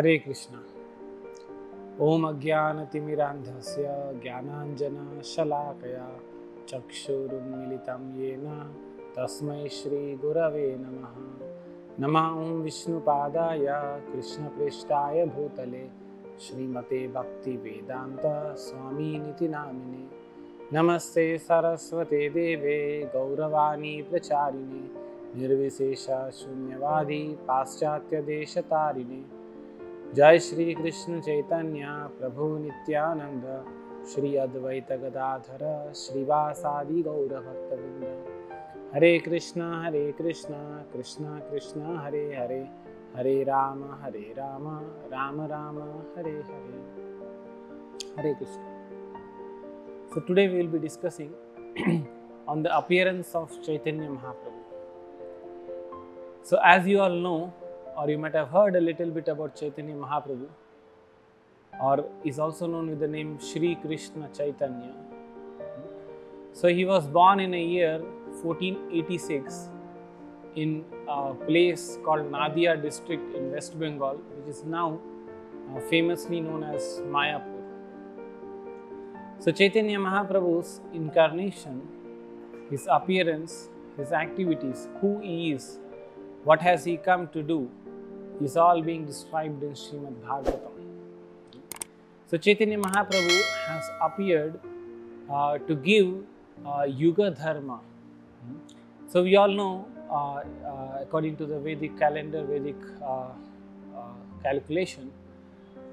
हरे कृष्णा। ओम अज्ञानतिमिरान्धस्य ज्ञानाञ्जनशलाकया चक्षुरुन्मिलितं येन तस्मै श्रीगुरवे नमः। नमः ॐ विष्णुपादाय कृष्णप्रेष्ठाय भूतले श्रीमते भक्तिवेदान्त स्वामिनिति नामिने। नमस्ते सरस्वते देवे गौरवाणी प्रचारिणे निर्विशेष शून्यवादी पाश्चात्यदेशतारिणे। जय श्री कृष्ण चैतन्य प्रभु नित्यानंद श्री अद्वैत गदाधर श्रीवासादि गौर भक्तवृंद। हरे कृष्णा कृष्ण कृष्ण हरे हरे, हरे राम राम राम हरे हरे। हरे Krishna. So today we will be discussing on the appearance of Chaitanya Mahaprabhu. So as you all know, or you might have heard a little bit about Chaitanya Mahaprabhu, or is also known with the name Shri Krishna Chaitanya. So he was born in a year 1486 in a place called Nadia district in West Bengal, which is now famously known as Mayapur. So Chaitanya Mahaprabhu's incarnation, his appearance, his activities, who he is, what has he come to do, is all being described in Srimad Bhagavatam. So Chaitanya Mahaprabhu has appeared to give Yuga Dharma. So we all know, according to the Vedic calendar, Vedic calculation,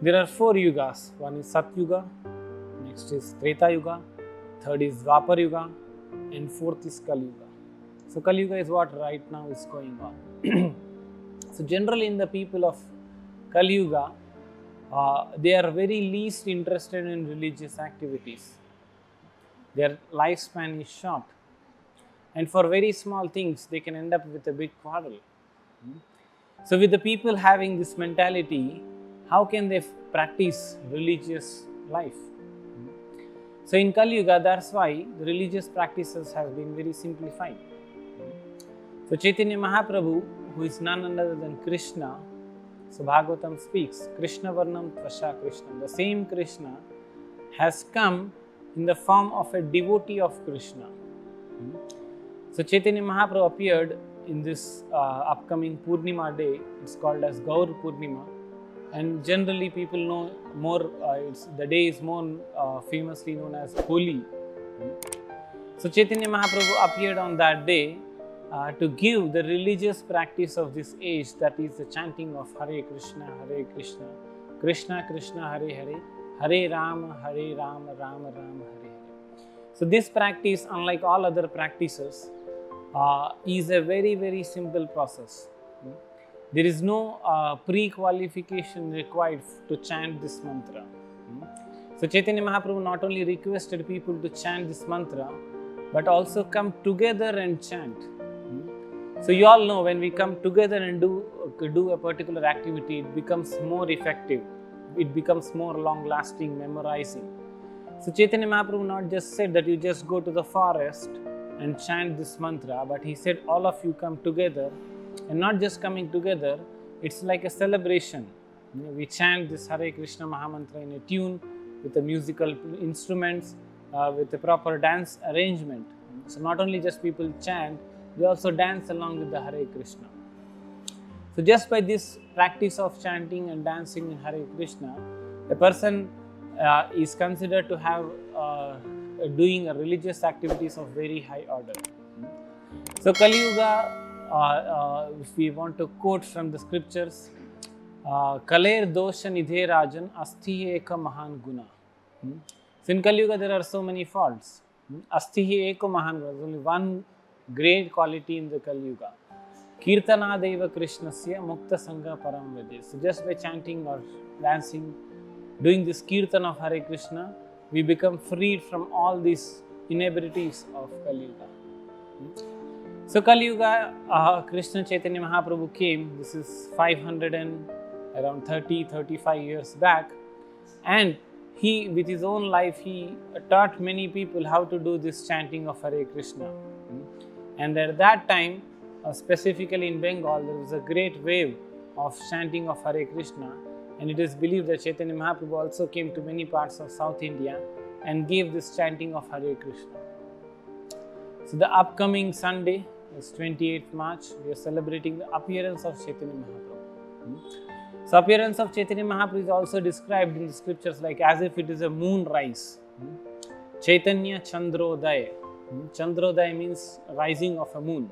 there are 4 yugas. One is Satyuga, next is Treta Yuga, third is Dwapar Yuga, and fourth is Kali Yuga. So Kali Yuga is what right now is going on. So generally in the people of Kali Yuga, they are very least interested in religious activities. Their lifespan is short, and for very small things they can end up with a big quarrel. So with the people having this mentality, how can they practice religious life? So in Kali Yuga, that's why the religious practices have been very simplified. So Chaitanya Mahaprabhu, who is none other than Krishna, so Bhagavatam speaks, Krishna Varnam Tvasha Krishna. The same Krishna has come in the form of a devotee of Krishna. So Chaitanya Mahaprabhu appeared in this upcoming Purnima day. It's called as Gaur Purnima. And generally people know more, the day is more famously known as Holi. So Chaitanya Mahaprabhu appeared on that day to give the religious practice of this age, that is the chanting of Hare Krishna, Krishna Krishna, Hare Hare, Hare Ram, Ram Ram, Hare Hare. So this practice, unlike all other practices, is a very, very simple process. There is no pre-qualification required to chant this mantra. So Chaitanya Mahaprabhu not only requested people to chant this mantra, but also come together and chant. So you all know, when we come together and do a particular activity, it becomes more effective. It becomes more long-lasting, memorizing. So Chaitanya Mahaprabhu not just said that you just go to the forest and chant this mantra, but he said all of you come together, and not just coming together, it's like a celebration. We chant this Hare Krishna Mahamantra in a tune with the musical instruments, with the proper dance arrangement. So not only just people chant, they also dance along with the Hare Krishna. So just by this practice of chanting and dancing in Hare Krishna, a person is considered to have doing religious activities of very high order. So Kali Yuga, if we want to quote from the scriptures, Kaler dosha nidhe rajan asti eka mahan guna. So in Kali Yuga there are so many faults. Asti eka mahan guna, there is only one great quality in the Kali Yuga. Kirtana deva krishnasya mukta sangha param vede. So just by chanting or dancing, doing this kirtan of Hare Krishna, we become freed from all these inebrities of Kali Yuga. So Kali Yuga, Krishna Chaitanya Mahaprabhu came, this is 535 years back, and he, with his own life, he taught many people how to do this chanting of Hare Krishna. And at that time, specifically in Bengal, there was a great wave of chanting of Hare Krishna, And it is believed that Chaitanya Mahaprabhu also came to many parts of South India and gave this chanting of Hare Krishna. So the upcoming Sunday is 28th March. We are celebrating the appearance of Chaitanya Mahaprabhu. So appearance of Chaitanya Mahaprabhu is also described in the scriptures like as if it is a moonrise. Chaitanya Chandrodaya. Chandrodaya means rising of a moon.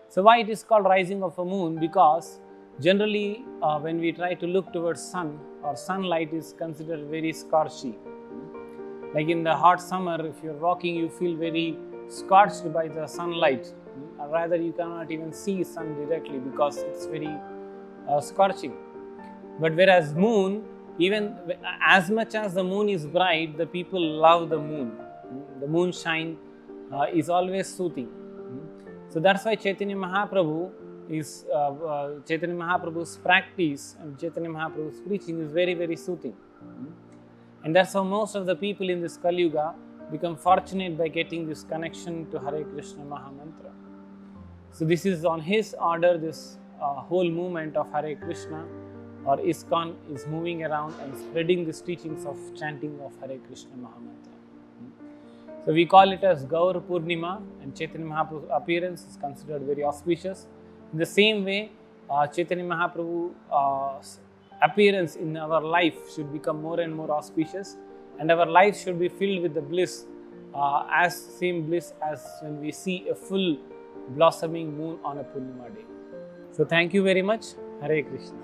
So why it is called rising of a moon? Because generally when we try to look towards sun or sunlight is considered very scorchy. Like in the hot summer, if you are walking, you feel very scorched by the sunlight. Or rather, you cannot even see sun directly because it's very scorching. But whereas moon, even as much as the moon is bright, the people love the moon. The moonshine is always soothing. So that's why Chaitanya Mahaprabhu is Chaitanya Mahaprabhu's practice and Chaitanya Mahaprabhu's preaching is very, very soothing. And that's how most of the people in this Kali Yuga become fortunate by getting this connection to Hare Krishna Mahamantra. So this is on his order, this whole movement of Hare Krishna or ISKCON is moving around and spreading these teachings of chanting of Hare Krishna Mahamantra. So we call it as Gaur Purnima, and Chaitanya Mahaprabhu's appearance is considered very auspicious. In the same way, Chaitanya Mahaprabhu's appearance in our life should become more and more auspicious, and our life should be filled with the bliss, as same bliss as when we see a full blossoming moon on a Purnima day. So thank you very much. Hare Krishna.